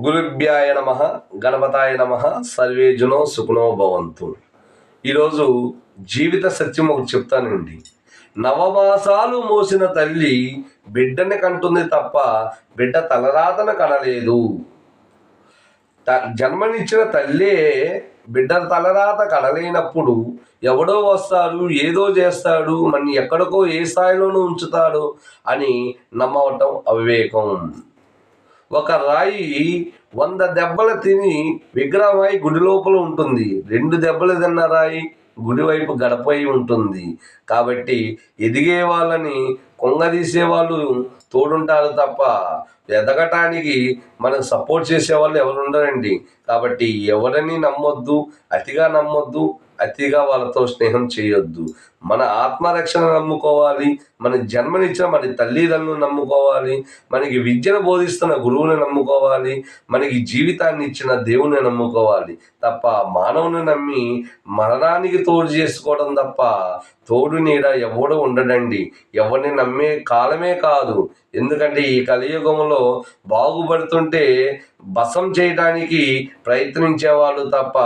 గురుభ్యాయ నమ, గణపతాయ నమ. సర్వే జనో సుఖనో భవంతు. ఈరోజు జీవిత సత్యం ఒకటి చెప్తానండి. నవమాసాలు మోసిన తల్లి బిడ్డని కంటుంది తప్ప బిడ్డ తలరాతన కనలేదు. జన్మనిచ్చిన తల్లే బిడ్డ తలరాత కనలేనప్పుడు ఎవడో వస్తాడు, ఏదో చేస్తాడు, మన ఎక్కడికో ఏ స్థాయిలోనూ ఉంచుతాడు అని నమ్మవటం అవివేకం. ఒక రాయి 100 దెబ్బలు తిని విగ్రహమై గుడి లోపల ఉంటుంది. 2 దెబ్బలు తిన్న రాయి గుడి వైపు గడపై ఉంటుంది. కాబట్టి ఎదిగే వాళ్ళని కొంగదీసే వాళ్ళు తోడుంటారు తప్ప ఎదగటానికి మనకు సపోర్ట్ చేసే వాళ్ళు ఎవరు ఉండరండి. కాబట్టి ఎవరిని నమ్మొద్దు, అతిగా నమ్మొద్దు, అతిగా వాళ్ళతో స్నేహం చేయొద్దు. మన ఆత్మరక్షణ నమ్ముకోవాలి, మన జన్మనిచ్చిన మన తల్లిదండ్రులను నమ్ముకోవాలి, మనకి విద్యను బోధిస్తున్న గురువుని నమ్ముకోవాలి, మనకి జీవితాన్ని ఇచ్చిన దేవుని నమ్ముకోవాలి తప్ప మానవుని నమ్మి మరణానికి తోడు చేసుకోవడం తప్ప తోడు నీడ ఎవడు ఉండడండి. ఎవరిని నమ్మే కాలమే కాదు. ఎందుకంటే ఈ కలియుగంలో బాగుపడుతుంటే బసం చేయడానికి ప్రయత్నించేవాళ్ళు తప్ప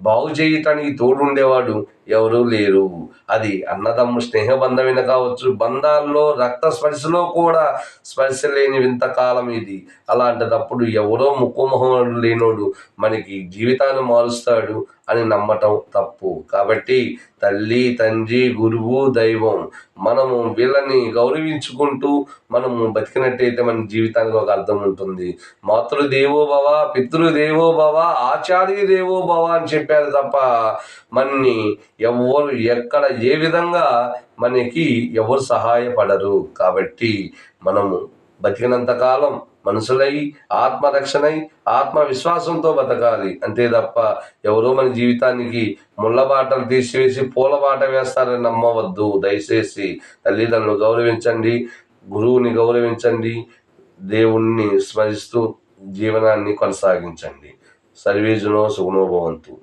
బాగు చేయటానికి తోడు ఉండేవాడు ఎవరూ లేరు. అది అన్నదమ్ము స్నేహబంధమైన కావచ్చు, బంధాల్లో రక్త స్పర్శలో కూడా స్పర్శ లేని వింతకాలం ఇది. అలాంటిదప్పుడు ఎవరో ముక్కుమొహం లేనోడు మనకి జీవితాన్ని మారుస్తాడు అని నమ్మటం తప్పు. కాబట్టి తల్లి, తండ్రి, గురువు, దైవం, మనము వీళ్ళని గౌరవించుకుంటూ మనము బతికినట్టయితే మన జీవితానికి ఒక అర్థం ఉంటుంది. మాతృదేవో భవ, పితృదేవో భవ, ఆచార్య దేవో భవ అని చెప్పారు తప్ప మనని ఎవరు ఎక్కడ ఏ విధంగా మనకి ఎవరు సహాయపడరు. కాబట్టి మనము బతికినంతకాలం మనుషులై, ఆత్మరక్షణై, ఆత్మవిశ్వాసంతో బతకాలి అంతే తప్ప ఎవరో మన జీవితానికి ముళ్ళబాటలు తీసివేసి పూలబాట వేస్తారని నమ్మవద్దు. దయచేసి తల్లిదండ్రులు గౌరవించండి, గురువుని గౌరవించండి, దేవుణ్ణి స్మరిస్తూ జీవనాన్ని కొనసాగించండి. సర్వే జనో సుఖనో భవంతు.